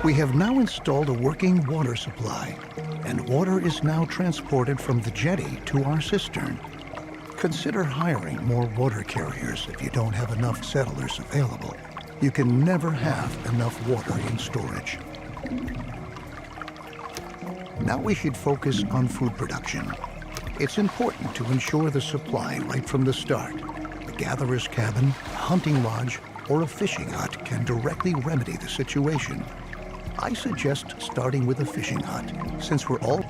We have now installed a working water supply, and water is now transported from the jetty to our cistern. Consider hiring more water carriers if you don't have enough settlers available. You can never have enough water in storage. Now we should focus on food production. It's important to ensure the supply right from the start. The gatherer's cabin, a hunting lodge, or a fishing hut can directly remedy the situation. I suggest starting with a fishing hut, since we're all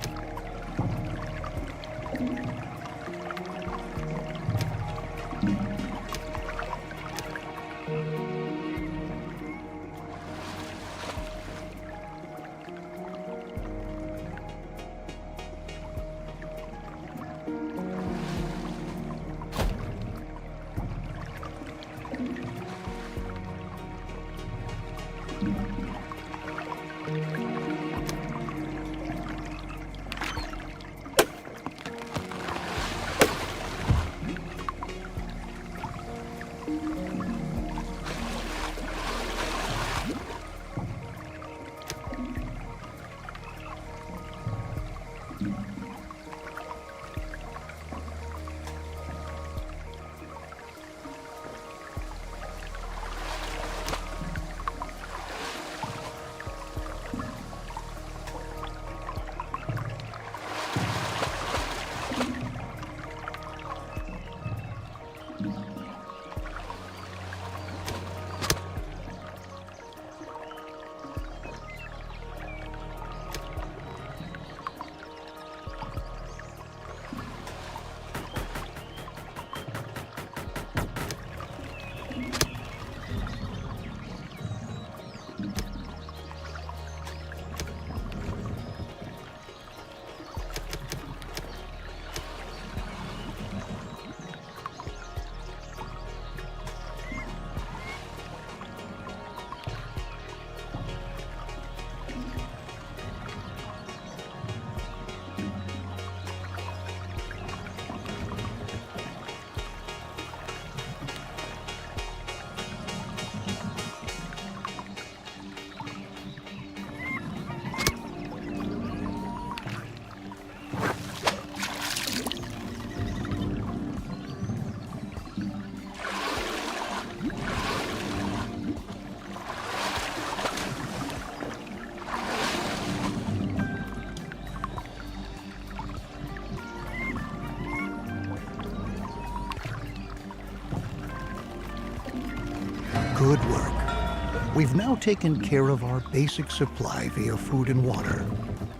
Good work. We've now taken care of our basic supply via food and water.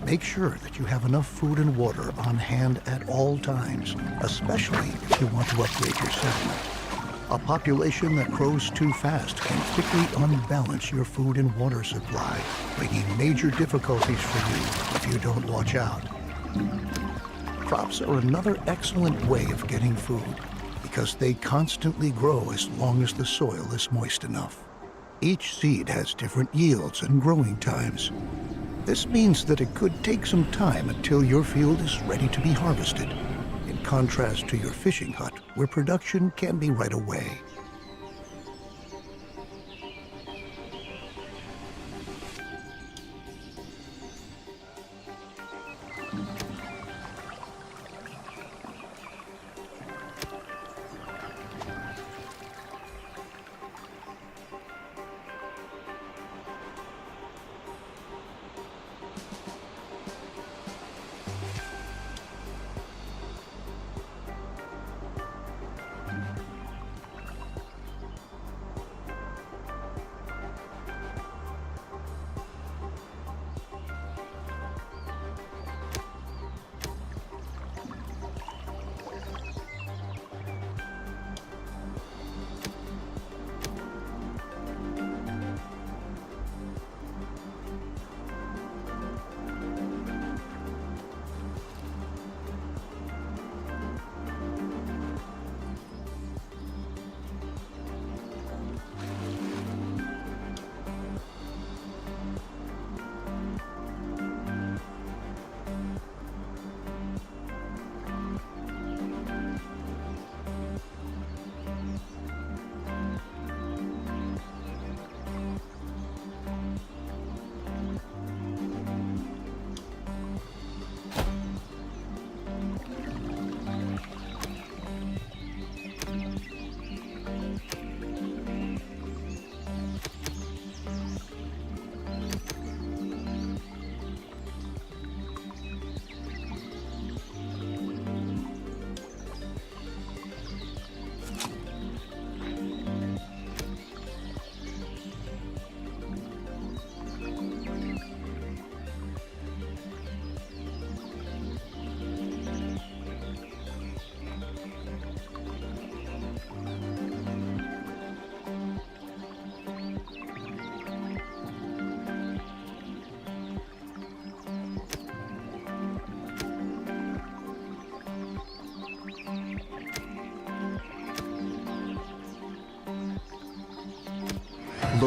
Make sure that you have enough food and water on hand at all times, especially if you want to upgrade your settlement. A population that grows too fast can quickly unbalance your food and water supply, bringing major difficulties for you if you don't watch out. Crops are another excellent way of getting food, because they constantly grow as long as the soil is moist enough. Each seed has different yields and growing times. This means that it could take some time until your field is ready to be harvested, in contrast to your fishing hut, where production can be right away.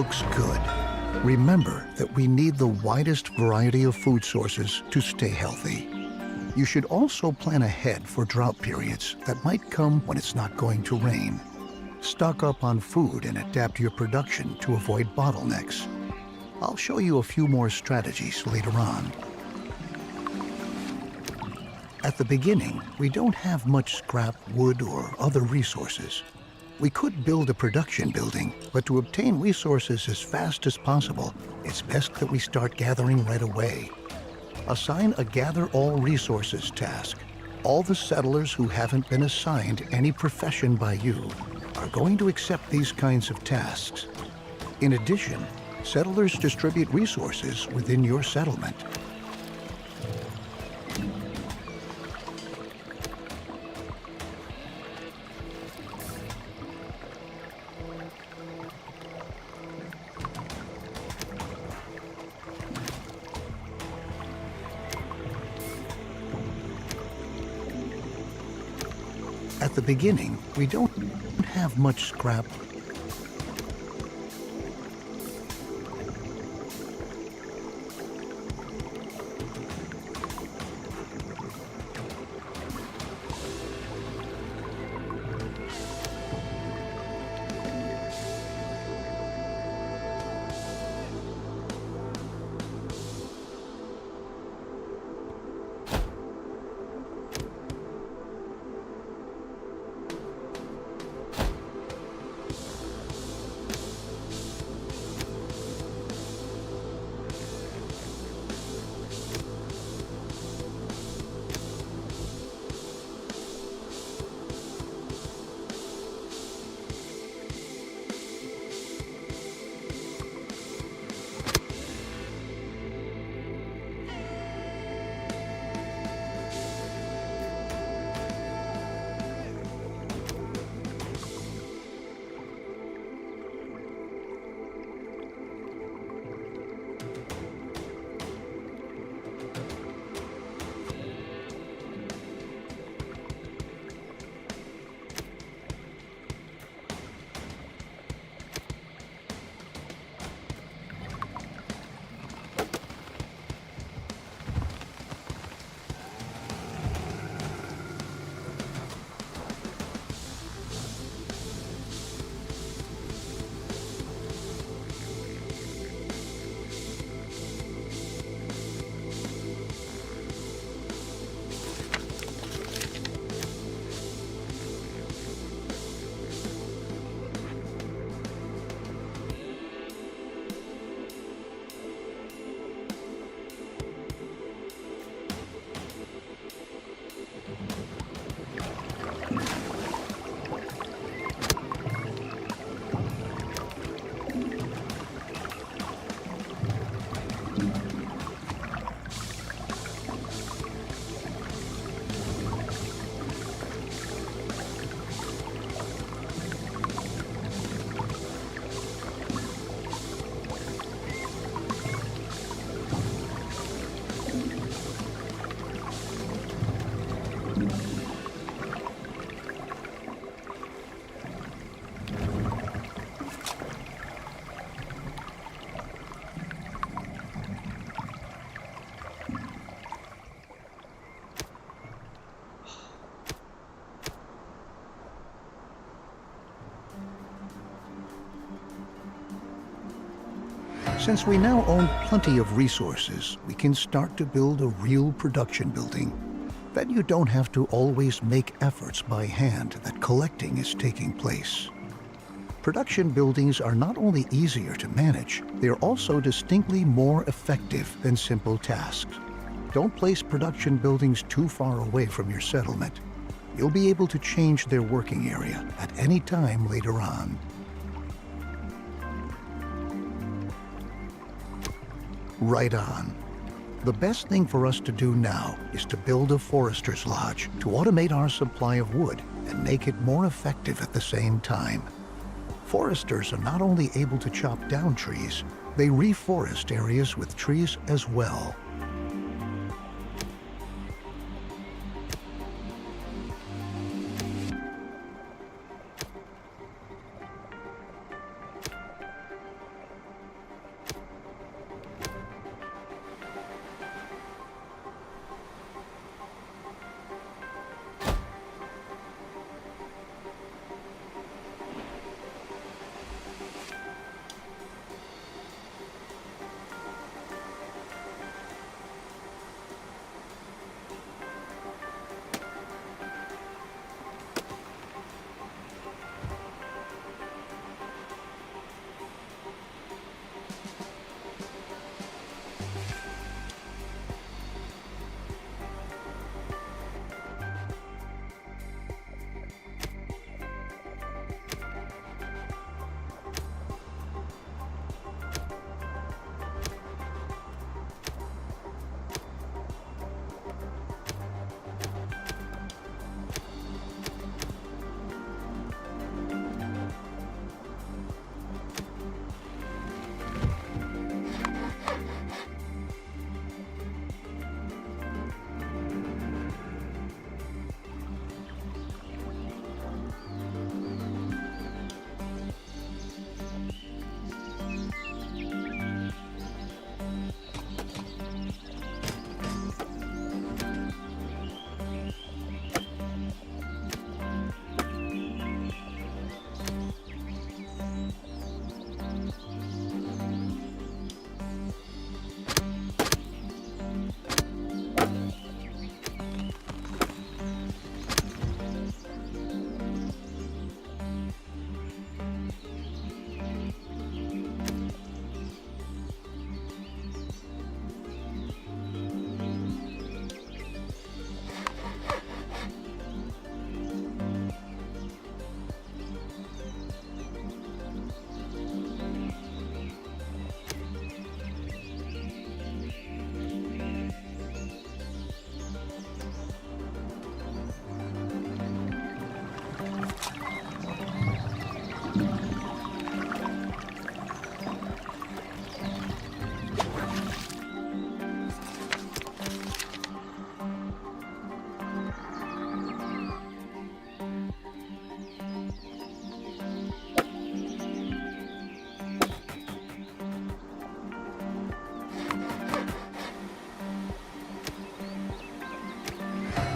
looks good. Remember that we need the widest variety of food sources to stay healthy. You should also plan ahead for drought periods that might come when it's not going to rain. Stock up on food and adapt your production to avoid bottlenecks. I'll show you a few more strategies later on. At the beginning, we don't have much scrap, wood, or other resources. We could build a production building, but to obtain resources as fast as possible, it's best that we start gathering right away. Assign a Gather All Resources task. All the settlers who haven't been assigned any profession by you are going to accept these kinds of tasks. In addition, settlers distribute resources within your settlement. At the beginning, we don't have much scrap. Since we now own plenty of resources, we can start to build a real production building. Then you don't have to always make efforts by hand that collecting is taking place. Production buildings are not only easier to manage, they are also distinctly more effective than simple tasks. Don't place production buildings too far away from your settlement. You'll be able to change their working area at any time later on. Right on. The best thing for us to do now is to build a forester's lodge to automate our supply of wood and make it more effective at the same time. Foresters are not only able to chop down trees, they reforest areas with trees as well.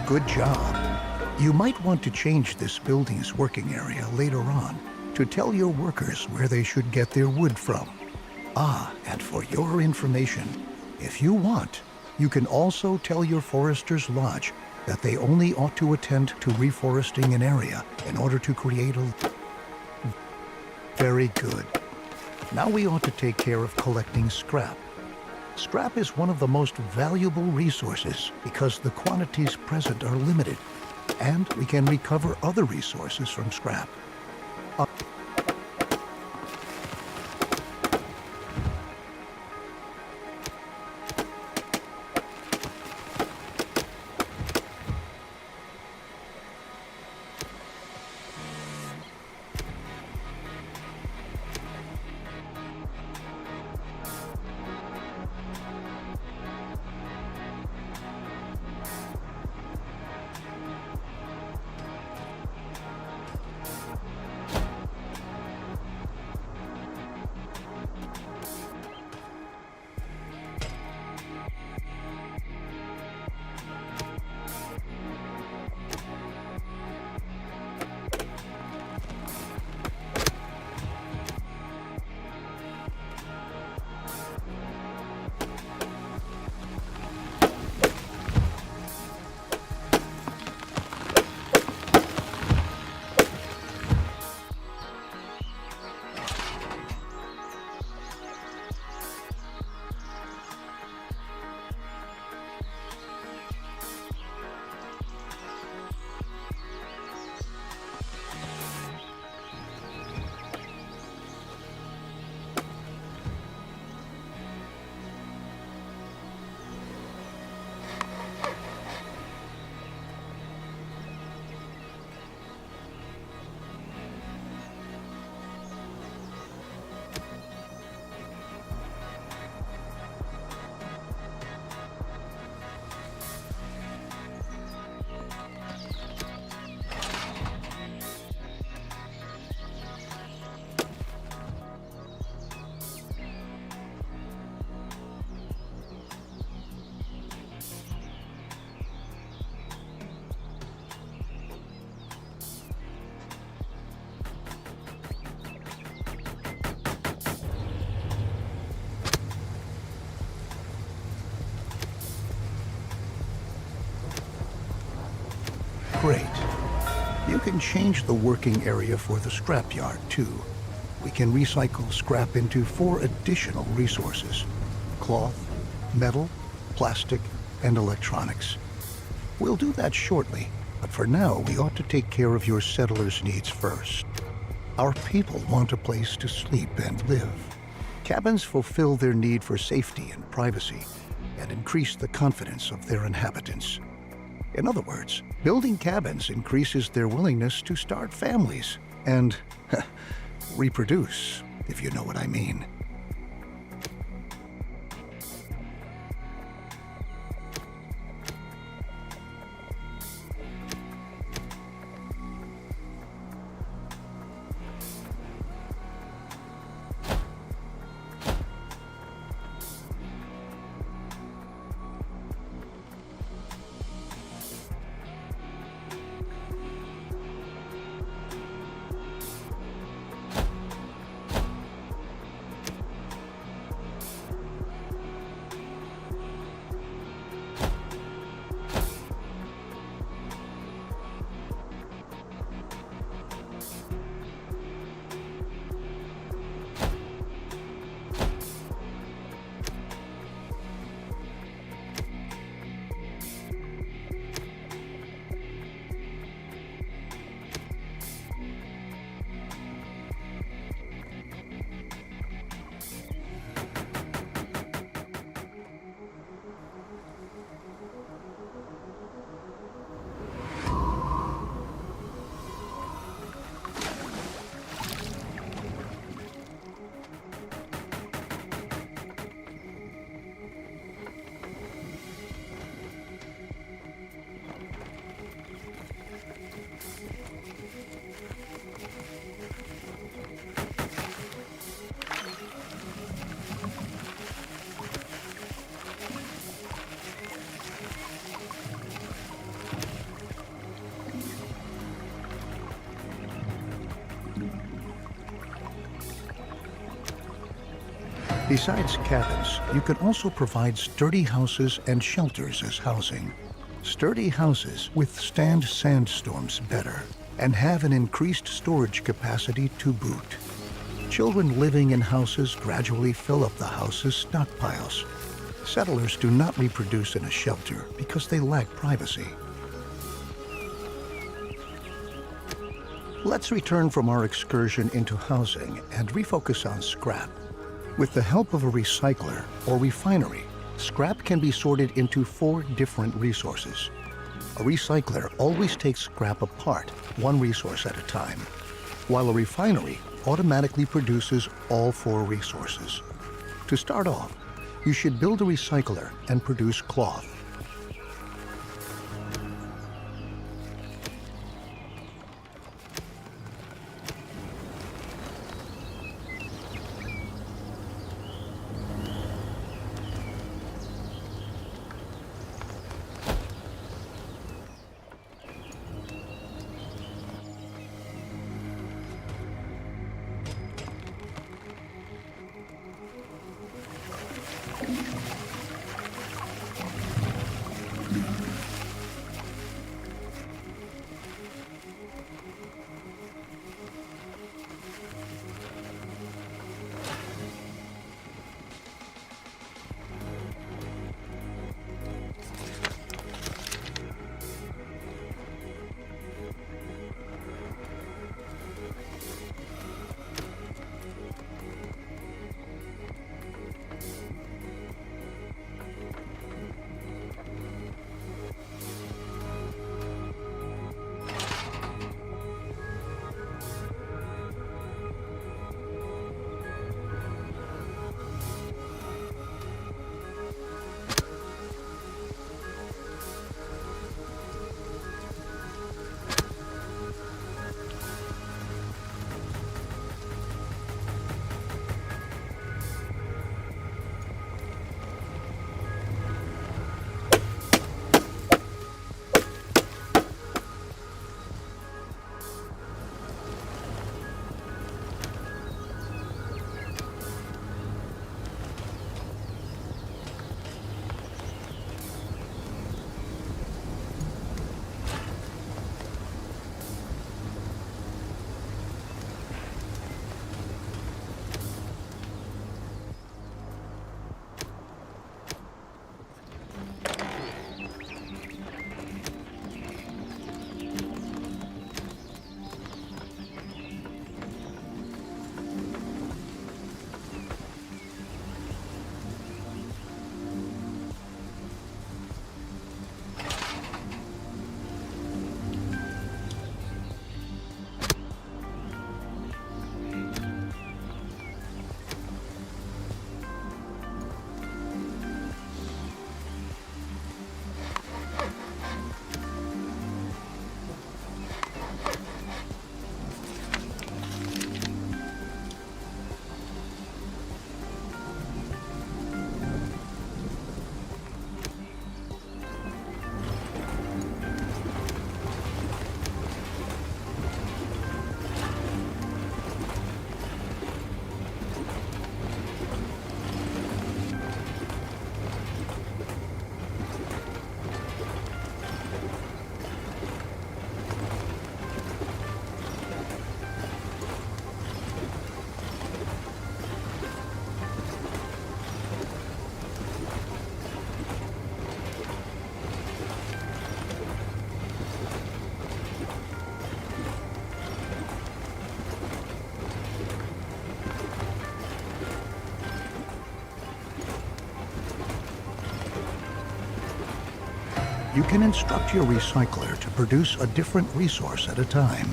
Good job. You might want to change this building's working area later on to tell your workers where they should get their wood from. Ah, and for your information, if you want, you can also tell your Forester's Lodge that they only ought to attend to reforesting an area in order to create a... Very good. Now we ought to take care of collecting scrap. Scrap is one of the most valuable resources because the quantities present are limited, and we can recover other resources from scrap. Great. You can change the working area for the scrapyard, too. We can recycle scrap into 4 additional resources: cloth, metal, plastic, and electronics. We'll do that shortly, but for now we ought to take care of your settlers' needs first. Our people want a place to sleep and live. Cabins fulfill their need for safety and privacy and increase the confidence of their inhabitants. In other words, building cabins increases their willingness to start families and reproduce, if you know what I mean. Besides cabins, you can also provide sturdy houses and shelters as housing. Sturdy houses withstand sandstorms better and have an increased storage capacity to boot. Children living in houses gradually fill up the house's stockpiles. Settlers do not reproduce in a shelter because they lack privacy. Let's return from our excursion into housing and refocus on scrap. With the help of a recycler or refinery, scrap can be sorted into 4 different resources. A recycler always takes scrap apart, one resource at a time, while a refinery automatically produces all 4 resources. To start off, you should build a recycler and produce cloth. You can instruct your recycler to produce a different resource at a time.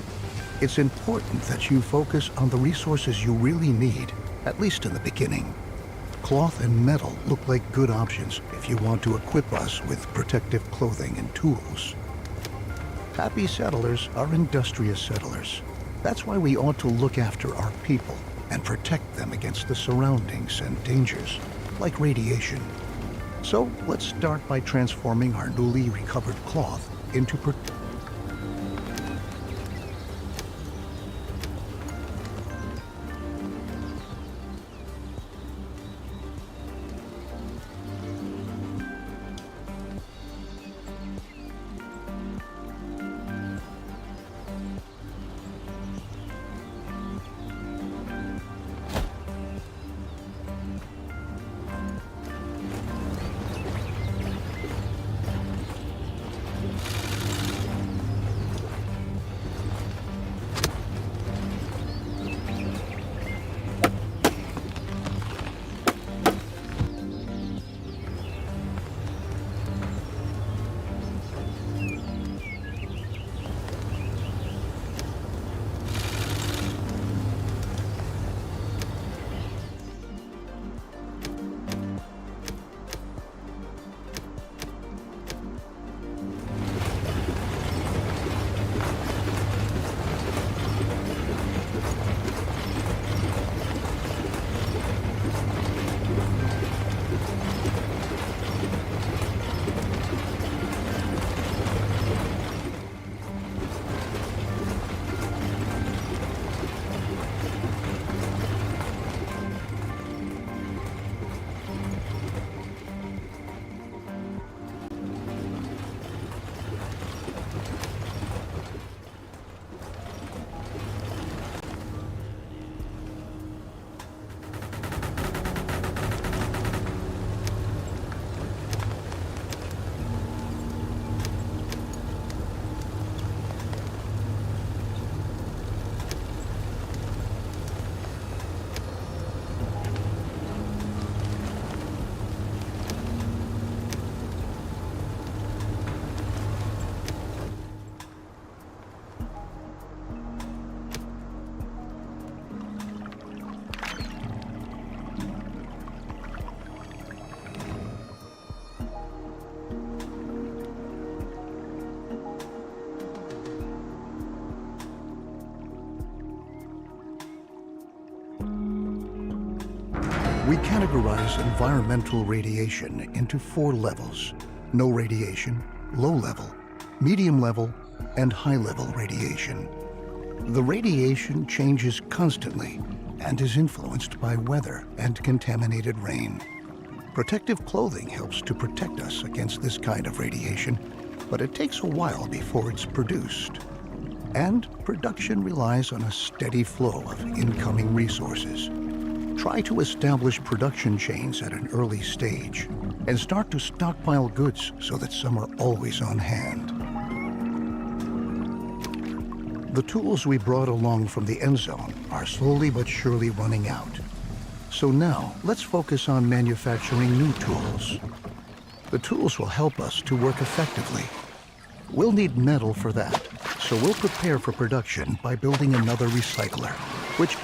It's important that you focus on the resources you really need, at least in the beginning. Cloth and metal look like good options if you want to equip us with protective clothing and tools. Happy settlers are industrious settlers. That's why we ought to look after our people and protect them against the surroundings and dangers, like radiation. So let's start by transforming our newly recovered cloth into We categorize environmental radiation into 4 levels: no radiation, low level, medium level, and high level radiation. The radiation changes constantly and is influenced by weather and contaminated rain. Protective clothing helps to protect us against this kind of radiation, but it takes a while before it's produced. And production relies on a steady flow of incoming resources. Try to establish production chains at an early stage and start to stockpile goods so that some are always on hand. The tools we brought along from the ENDZONE are slowly but surely running out. So now, let's focus on manufacturing new tools. The tools will help us to work effectively. We'll need metal for that, so we'll prepare for production by building another recycler, which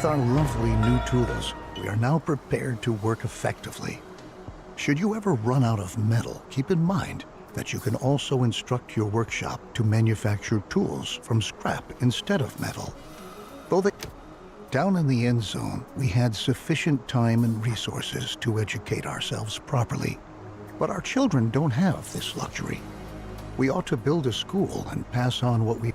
with our lovely new tools, we are now prepared to work effectively. Should you ever run out of metal, keep in mind that you can also instruct your workshop to manufacture tools from scrap instead of metal. Down in the ENDZONE, we had sufficient time and resources to educate ourselves properly. But our children don't have this luxury. We ought to build a school and pass on what we...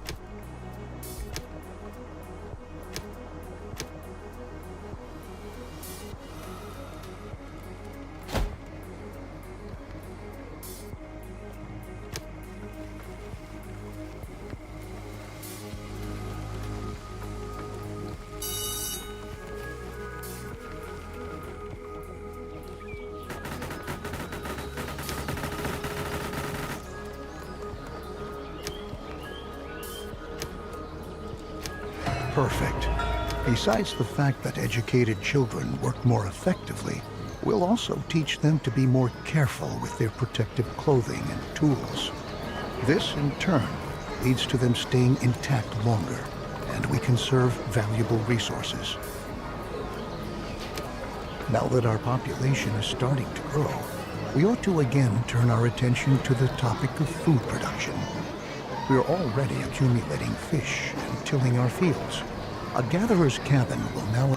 Perfect. Besides the fact that educated children work more effectively, we'll also teach them to be more careful with their protective clothing and tools. This, in turn, leads to them staying intact longer and we conserve valuable resources. Now that our population is starting to grow, we ought to again turn our attention to the topic of food production. We are already accumulating fish and tilling our fields. A gatherer's cabin will now...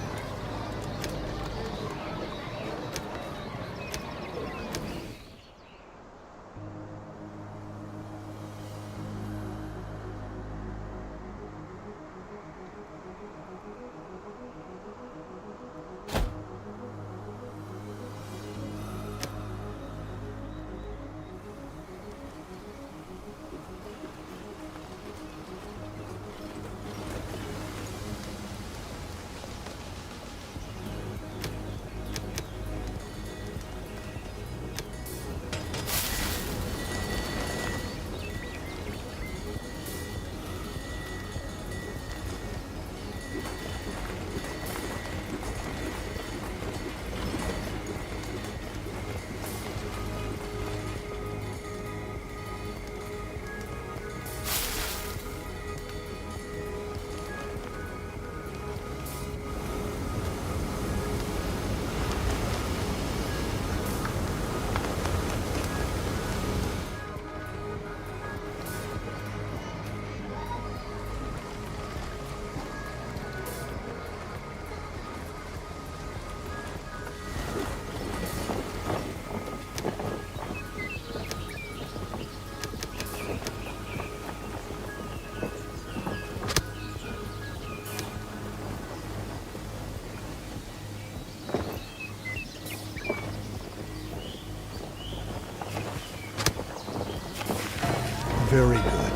Very good.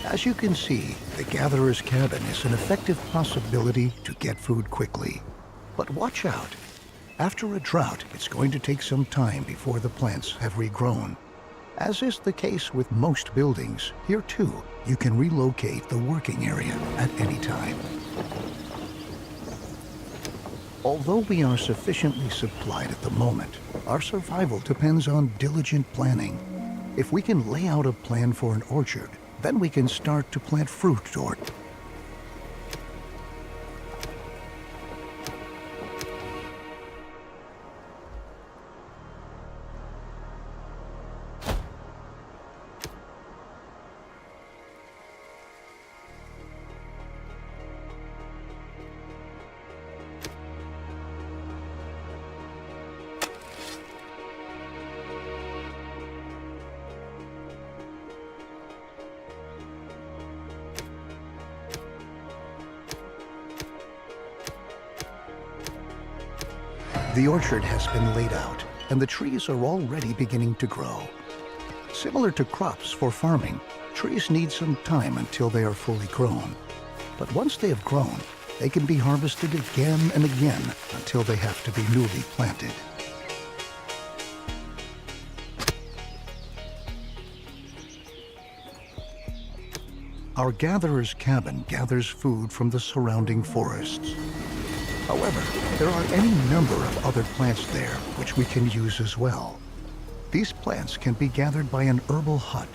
As you can see, the gatherer's cabin is an effective possibility to get food quickly. But watch out. After a drought, it's going to take some time before the plants have regrown. As is the case with most buildings, here too, you can relocate the working area at any time. Although we are sufficiently supplied at the moment, our survival depends on diligent planning. If we can lay out a plan for an orchard, then we can start to plant fruit or... The orchard has been laid out, and the trees are already beginning to grow. Similar to crops for farming, trees need some time until they are fully grown. But once they have grown, they can be harvested again and again until they have to be newly planted. Our gatherer's cabin gathers food from the surrounding forests. However, there are any number of other plants there which we can use as well. These plants can be gathered by an herbal hut.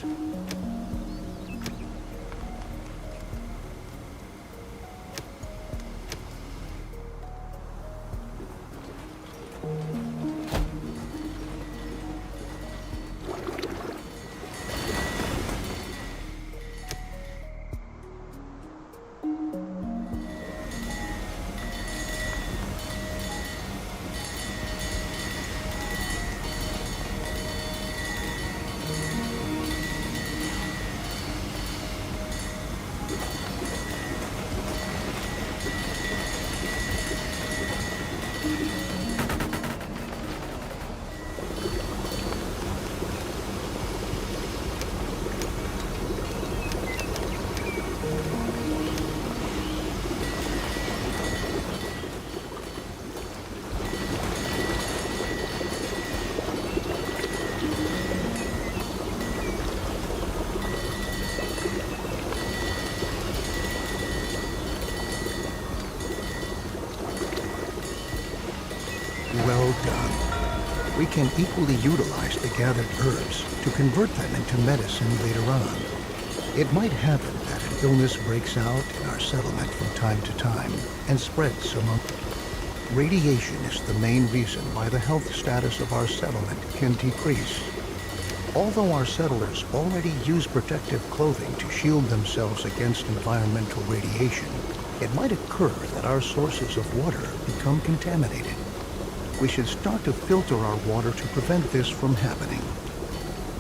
Well done. We can equally utilize the gathered herbs to convert them into medicine later on. It might happen that an Illness breaks out in our settlement from time to time and spreads among. Radiation is the main reason why the health status of our settlement can decrease. Although our settlers already use protective clothing to shield themselves against environmental radiation, it might occur that our sources of water become contaminated. We should start to filter our water to prevent this from happening.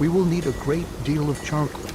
We will need a great deal of charcoal.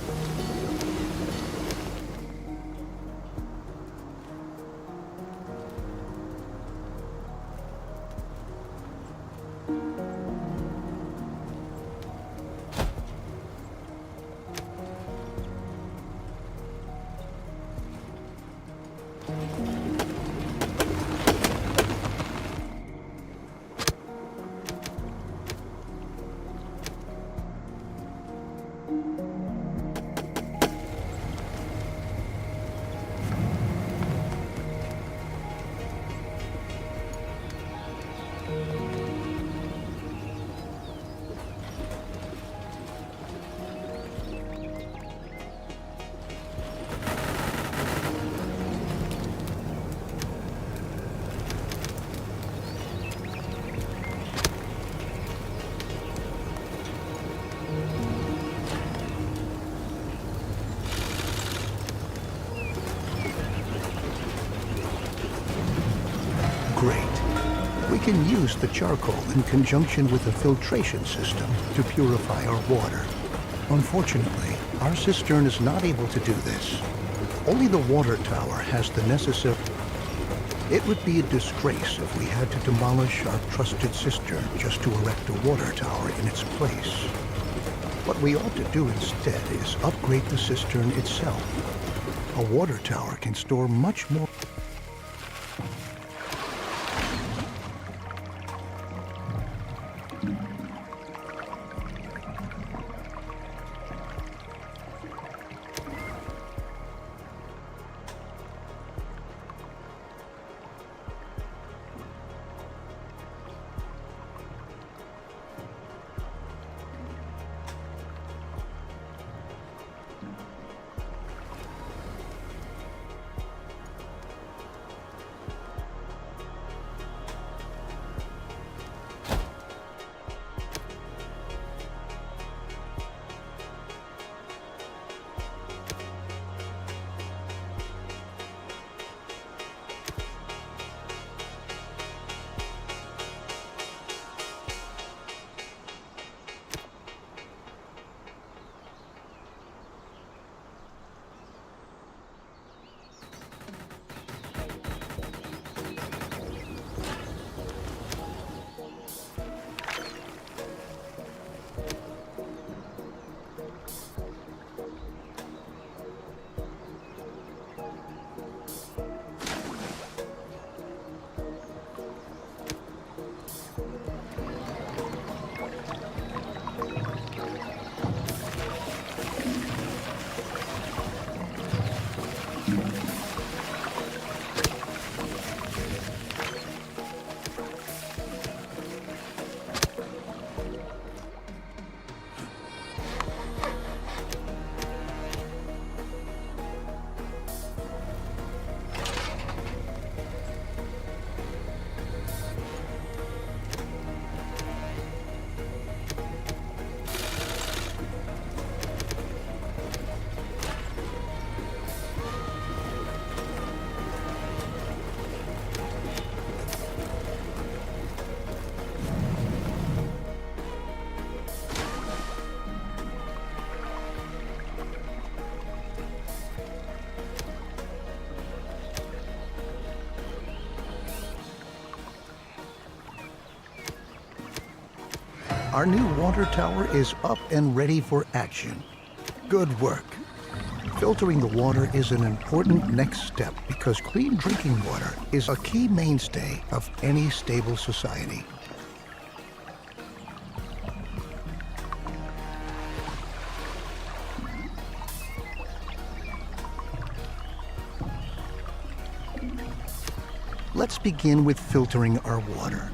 Great. We can use the charcoal in conjunction with a filtration system to purify our water. Unfortunately, our cistern is not able to do this. Only the water tower has the necessary. It would be a disgrace if we had to demolish our trusted cistern just to erect a water tower in its place. What we ought to do instead is upgrade the cistern itself. A water tower can store much more. Our new water tower is up and ready for action. Good work. Filtering the water is an important next step because clean drinking water is a key mainstay of any stable society. Let's begin with filtering our water.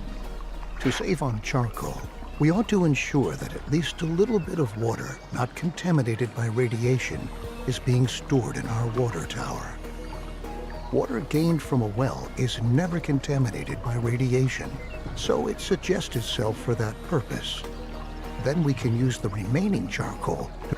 To save on charcoal, We ought to ensure that at least a little bit of water not contaminated by radiation is being stored in our water tower. Water gained from a well is never contaminated by radiation, so it suggests itself for that purpose. Then we can use the remaining charcoal to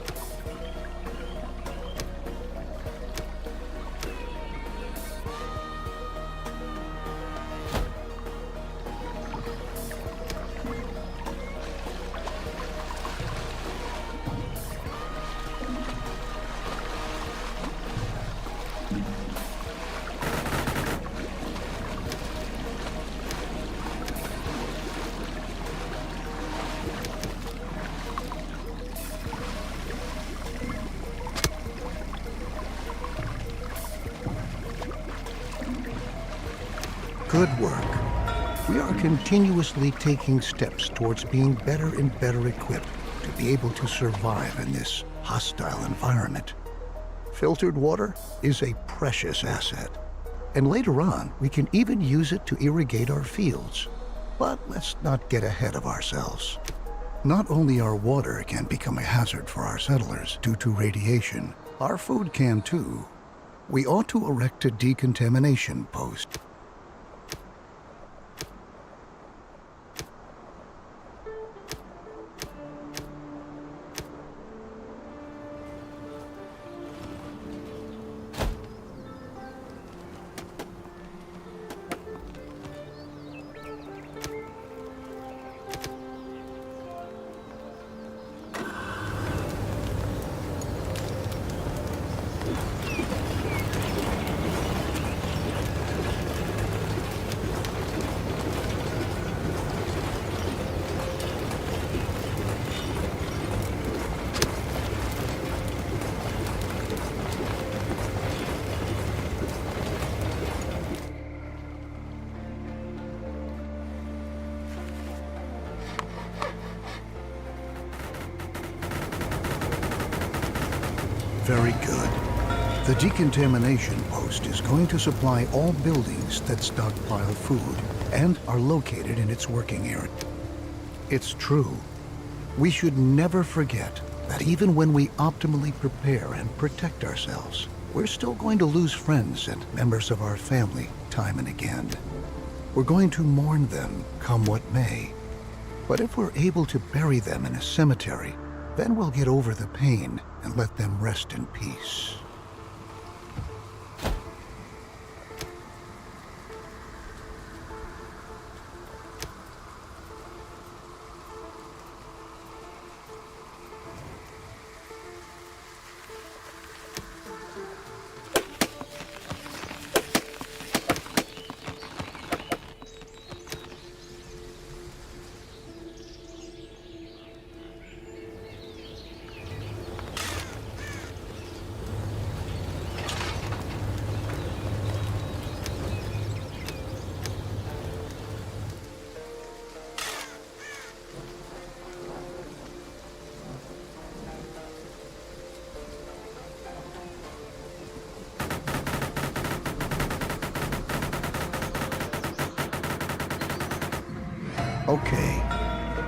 Good work. We are continuously taking steps towards being better and better equipped to be able to survive in this hostile environment. Filtered water is a precious asset, and later on we can even use it to irrigate our fields. But let's not get ahead of ourselves. Not only our water can become a hazard for our settlers due to radiation, our food can too. We ought to erect a decontamination post. Very good. The decontamination post is going to supply all buildings that stockpile food and are located in its working area. It's true. We should never forget that even when we optimally prepare and protect ourselves, we're still going to lose friends and members of our family time and again. We're going to mourn them, come what may. But if we're able to bury them in a cemetery, then we'll get over the pain and let them rest in peace. Okay,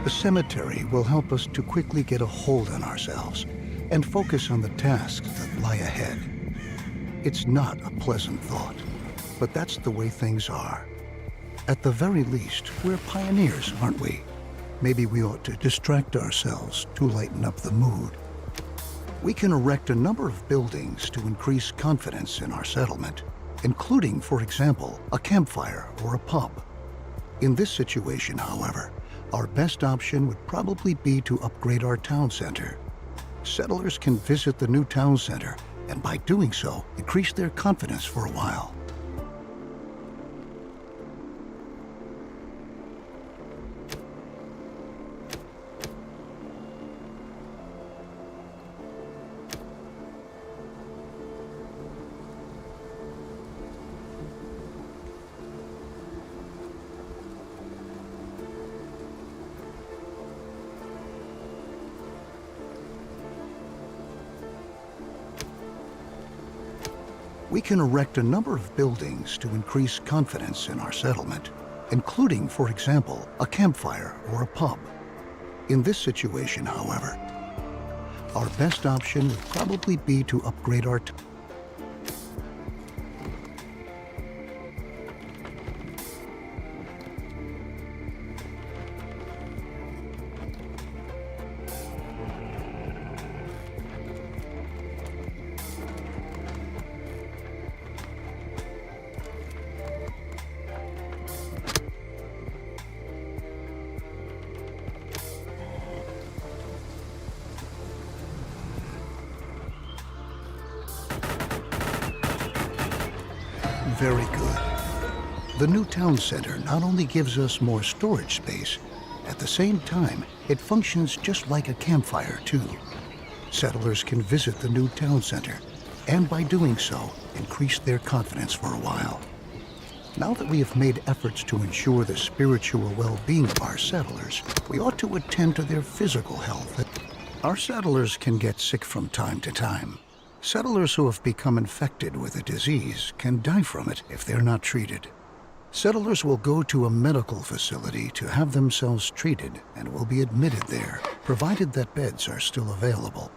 the cemetery will help us to quickly get a hold on ourselves and focus on the tasks that lie ahead. It's not a pleasant thought, but that's the way things are. At the very least, we're pioneers, aren't we? Maybe we ought to distract ourselves to lighten up the mood. We can erect a number of buildings to increase confidence in our settlement, including, for example, a campfire or a pub. In this situation, however, our best option would probably be to upgrade our town center. Settlers can visit the new town center, and by doing so, increase their confidence for a while. We can erect a number of buildings to increase confidence in our settlement, including, for example, a campfire or a pub. In this situation, however, our best option would probably be to upgrade our Very good. The new town center not only gives us more storage space, at the same time, it functions just like a campfire, too. Settlers can visit the new town center, and by doing so, increase their confidence for a while. Now that we have made efforts to ensure the spiritual well-being of our settlers, we ought to attend to their physical health. Our settlers can get sick from time to time. Settlers who have become infected with a disease can die from it if they're not treated. Settlers will go to a medical facility to have themselves treated and will be admitted there, provided that beds are still available.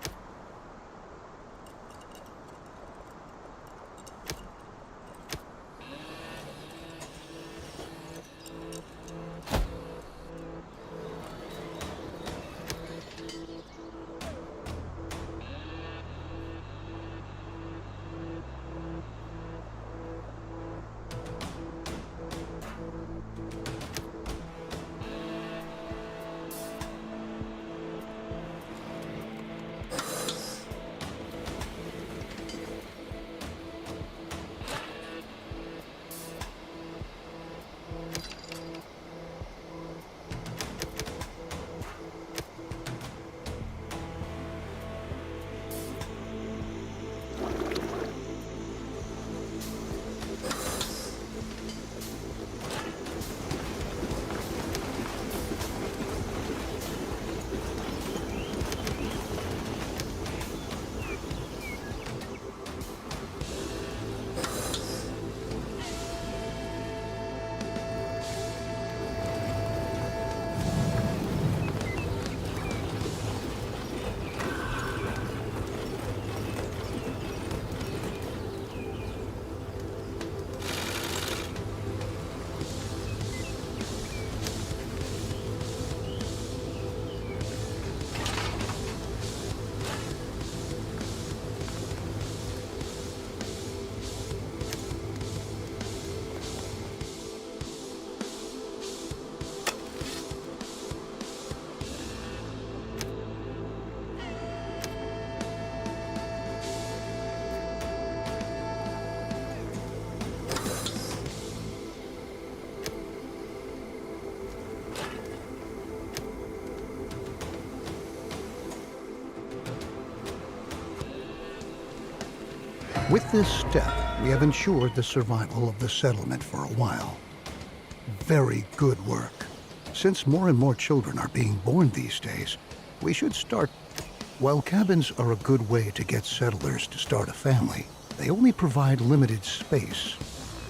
With this step, we have ensured the survival of the settlement for a while. Very good work. Since more and more children are being born these days, we should start. While cabins are a good way to get settlers to start a family, they only provide limited space.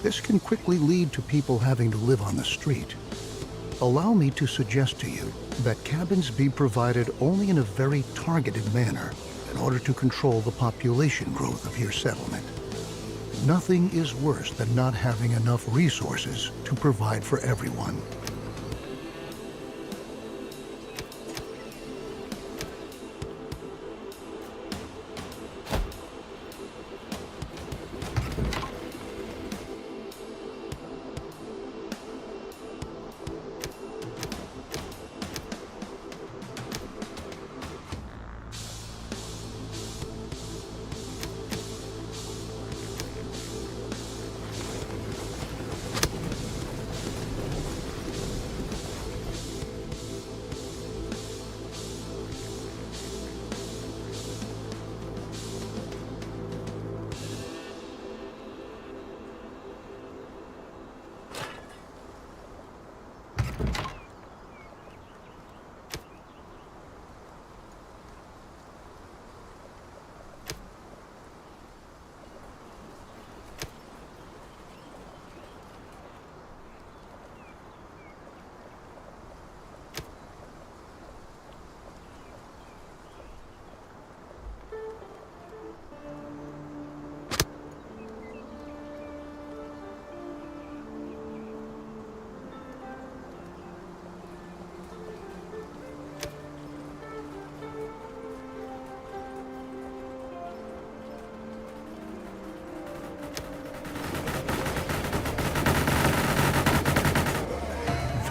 This can quickly lead to people having to live on the street. Allow me to suggest to you that cabins be provided only in a very targeted manner in order to control the population growth of your settlement. Nothing is worse than not having enough resources to provide for everyone.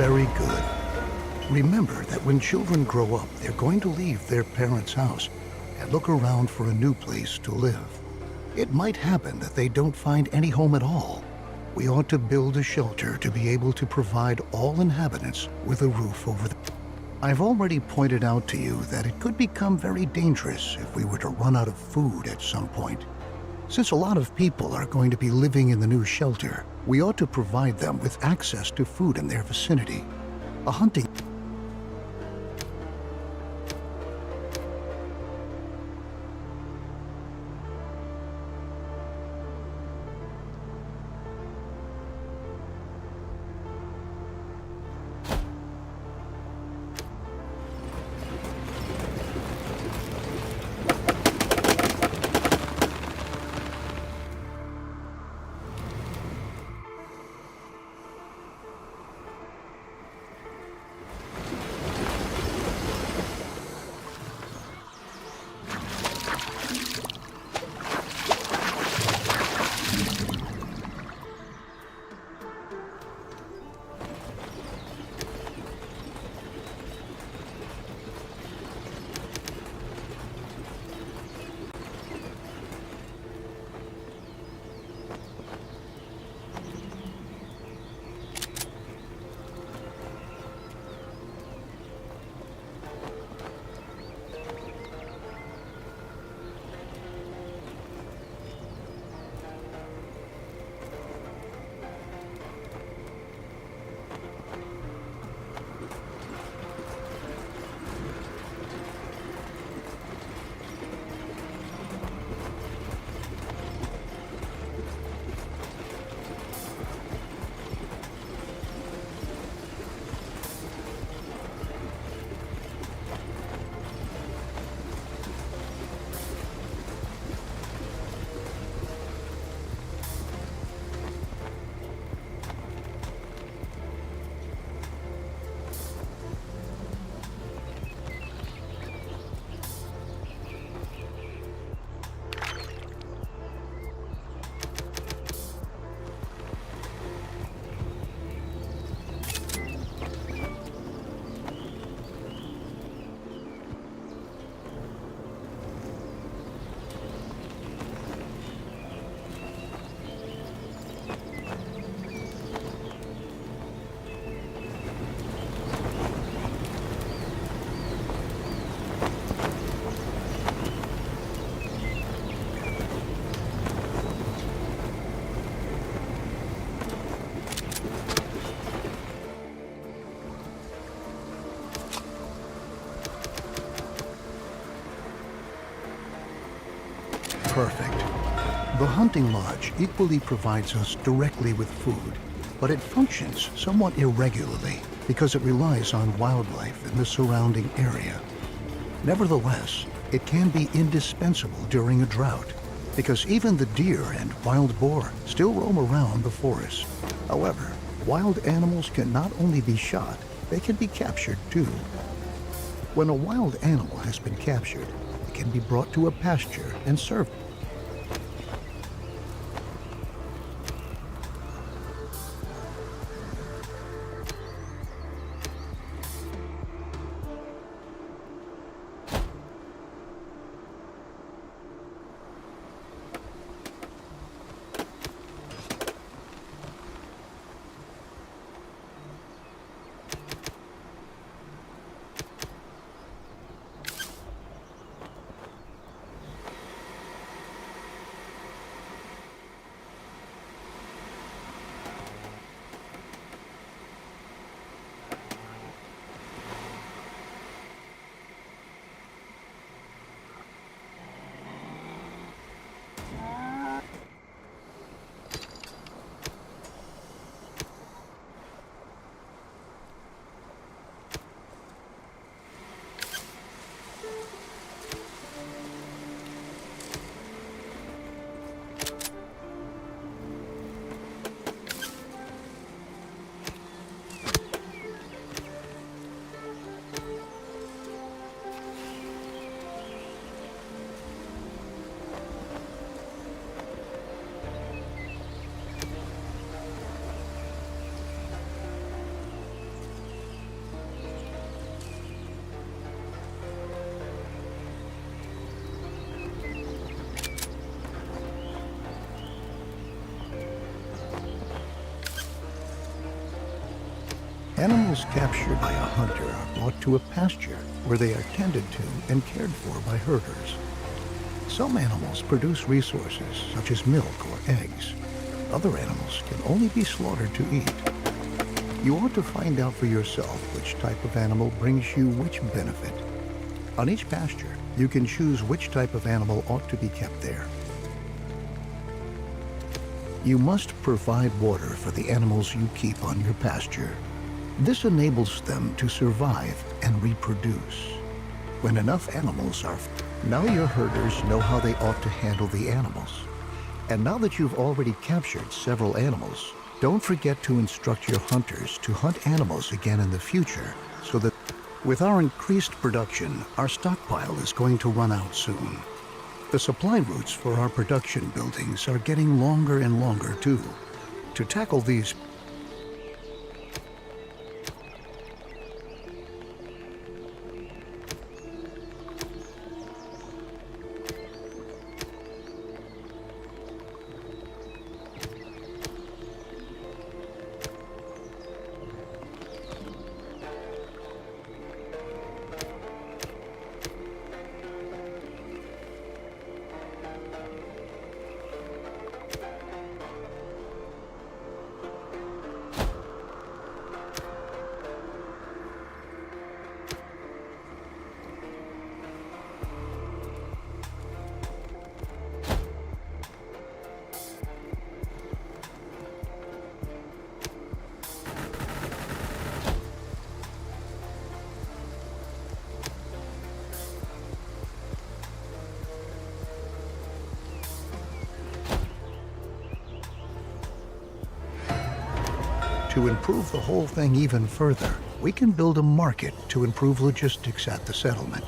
Very good. Remember that when children grow up, they're going to leave their parents' house and look around for a new place to live. It might happen that they don't find any home at all. We ought to build a shelter to be able to provide all inhabitants with a roof over their... I've already pointed out to you that it could become very dangerous if we were to run out of food at some point. Since a lot of people are going to be living in the new shelter, we ought to provide them with access to food in their vicinity. A hunting... Perfect. The hunting lodge equally provides us directly with food, but it functions somewhat irregularly because it relies on wildlife in the surrounding area. Nevertheless, it can be indispensable during a drought because even the deer and wild boar still roam around the forest. However, wild animals can not only be shot, they can be captured too. When a wild animal has been captured, it can be brought to a pasture and served. Animals captured by a hunter are brought to a pasture where they are tended to and cared for by herders. Some animals produce resources such as milk or eggs. Other animals can only be slaughtered to eat. You ought to find out for yourself which type of animal brings you which benefit. On each pasture, you can choose which type of animal ought to be kept there. You must provide water for the animals you keep on your pasture. This enables them to survive and reproduce. When enough animals are, now your herders know how they ought to handle the animals. And now that you've already captured several animals, don't forget to instruct your hunters to hunt animals again in the future so that with our increased production, our stockpile is going to run out soon. The supply routes for our production buildings are getting longer and longer too. To tackle these, to improve the whole thing even further, we can build a market to improve logistics at the settlement.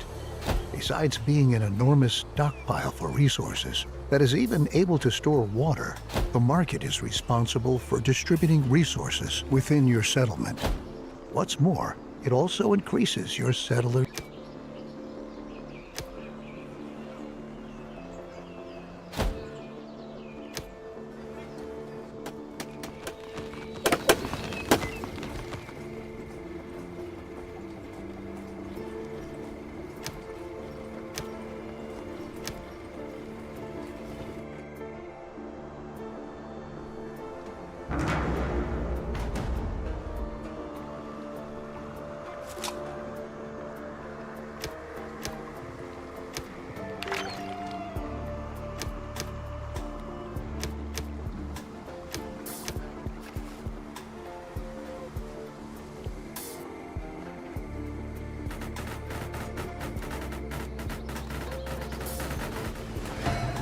Besides being an enormous stockpile for resources that is even able to store water, the market is responsible for distributing resources within your settlement. What's more, it also increases your settler.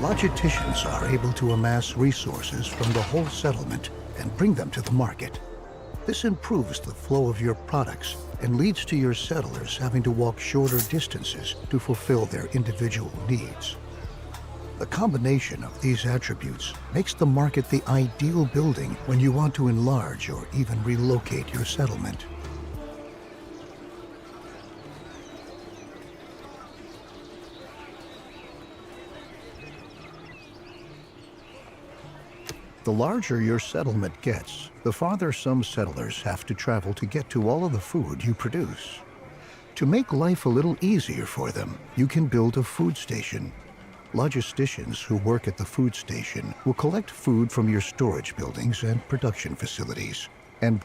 Logisticians are able to amass resources from the whole settlement and bring them to the market. This improves the flow of your products and leads to your settlers having to walk shorter distances to fulfill their individual needs. The combination of these attributes makes the market the ideal building when you want to enlarge or even relocate your settlement. The larger your settlement gets, the farther some settlers have to travel to get to all of the food you produce. To make life a little easier for them, you can build a food station. Logisticians who work at the food station will collect food from your storage buildings and production facilities, and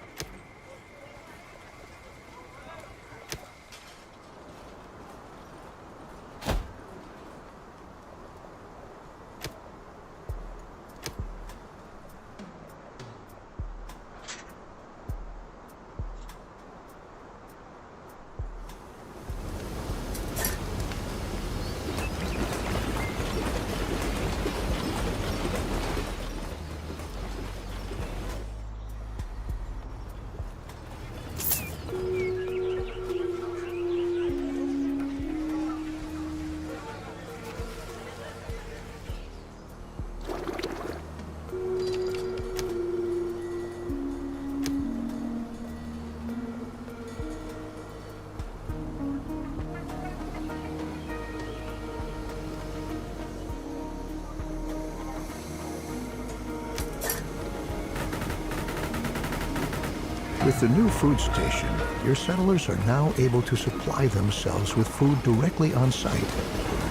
With the new food station, your settlers are now able to supply themselves with food directly on site.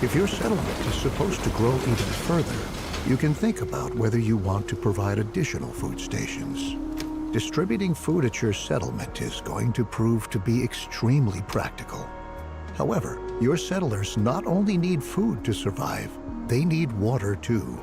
If your settlement is supposed to grow even further, you can think about whether you want to provide additional food stations. Distributing food at your settlement is going to prove to be extremely practical. However, your settlers not only need food to survive, they need water too.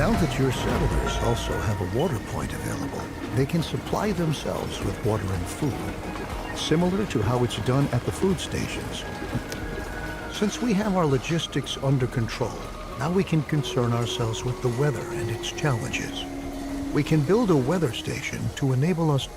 Now that your settlers also have a water point available, they can supply themselves with water and food, similar to how it's done at the food stations. Since we have our logistics under control, now we can concern ourselves with the weather and its challenges. We can build a weather station to enable us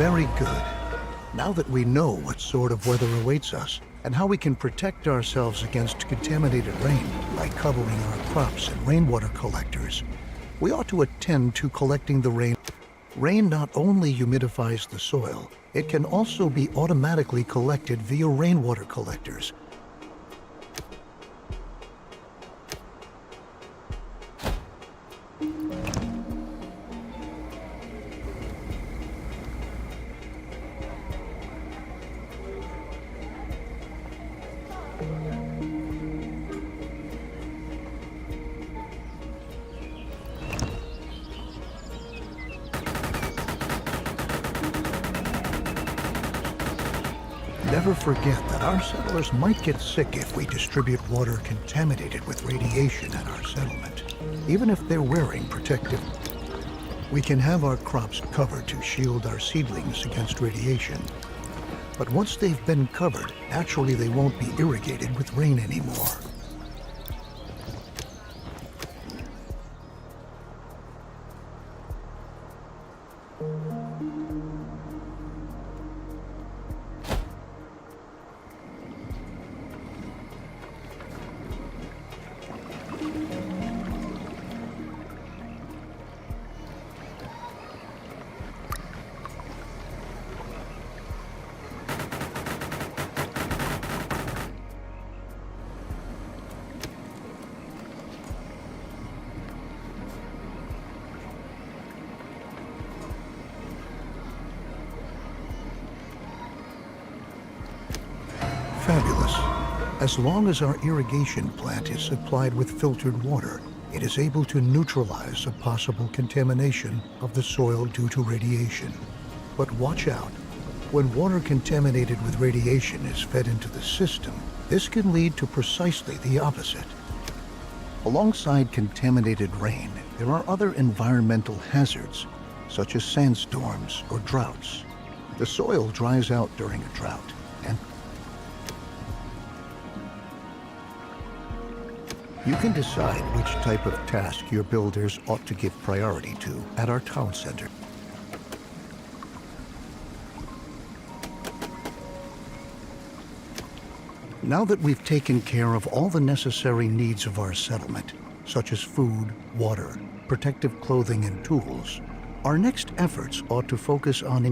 Very good. Now that we know what sort of weather awaits us and how we can protect ourselves against contaminated rain by covering our crops and rainwater collectors, we ought to attend to collecting the rain. Rain not only humidifies the soil, it can also be automatically collected via rainwater collectors. Never forget that our settlers might get sick if we distribute water contaminated with radiation at our settlement, even if they're wearing protective. We can have our crops covered to shield our seedlings against radiation. But once they've been covered, naturally they won't be irrigated with rain anymore. Fabulous. As long as our irrigation plant is supplied with filtered water, it is able to neutralize a possible contamination of the soil due to radiation. But watch out. When water contaminated with radiation is fed into the system, this can lead to precisely the opposite. Alongside contaminated rain, there are other environmental hazards, such as sandstorms or droughts. The soil dries out during a drought, and you can decide which type of task your builders ought to give priority to at our town center. Now that we've taken care of all the necessary needs of our settlement, such as food, water, protective clothing, and tools, our next efforts ought to focus on